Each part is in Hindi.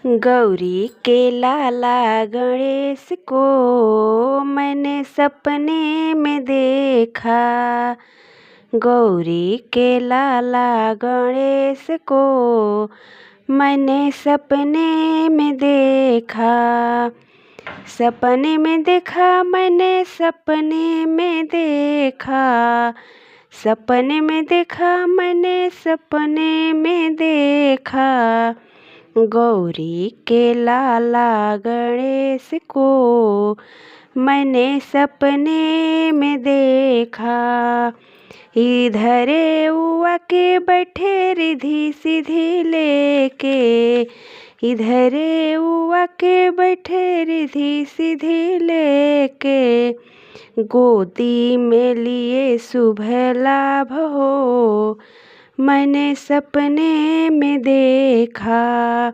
गौरी के लाला गणेश को मैंने सपने में देखा। गौरी के लाला गणेश को मैंने सपने में देखा। सपने में देखा, मैंने सपने में देखा। सपने में देखा, मैंने सपने में देखा। गौरी के लाला गणेश को मैंने सपने में देखा। इधरे उआ के बैठे रिधि सिधि लेके। इधरे उआ के बैठे रिधि सिधि लेके। गोदी में लिए शुभ लाभ हो मैंने सपने में देखा।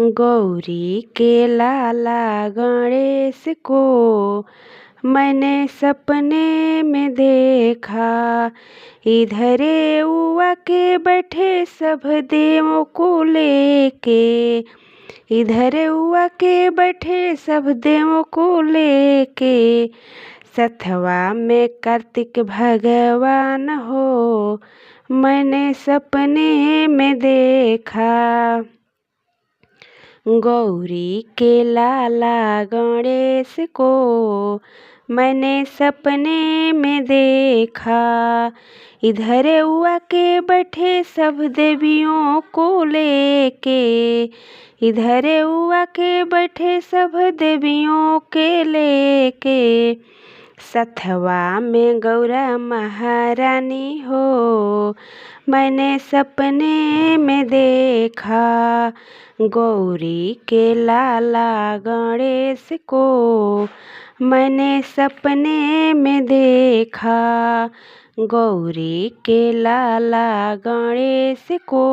गौरी के लाला गणेश को मैंने सपने में देखा। इधरे उआ के बैठे सब देवों को लेके। इधरे उआ के बैठे सब देवों को लेके। सथवा में कार्तिक भगवान हो मैंने सपने में देखा। गौरी के लाला गणेश को मैंने सपने में देखा। इधर उआ के बैठे सब देवियों को लेके। इधर उआ के बैठे सब देवियों के लेके। सथवा में गौरा महारानी हो मैंने सपने में देखा। गौरी के लाला गणेश को मैंने सपने में देखा। गौरी के लाला गणेश को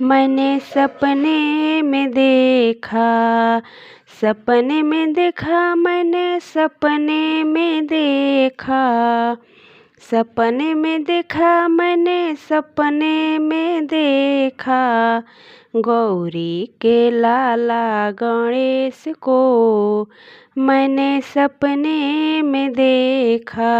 मैंने सपने में देखा। सपने में देखा, मैंने सपने में देखा। सपने में देखा, मैंने सपने में देखा। गौरी के लाला गणेश को मैंने सपने में देखा।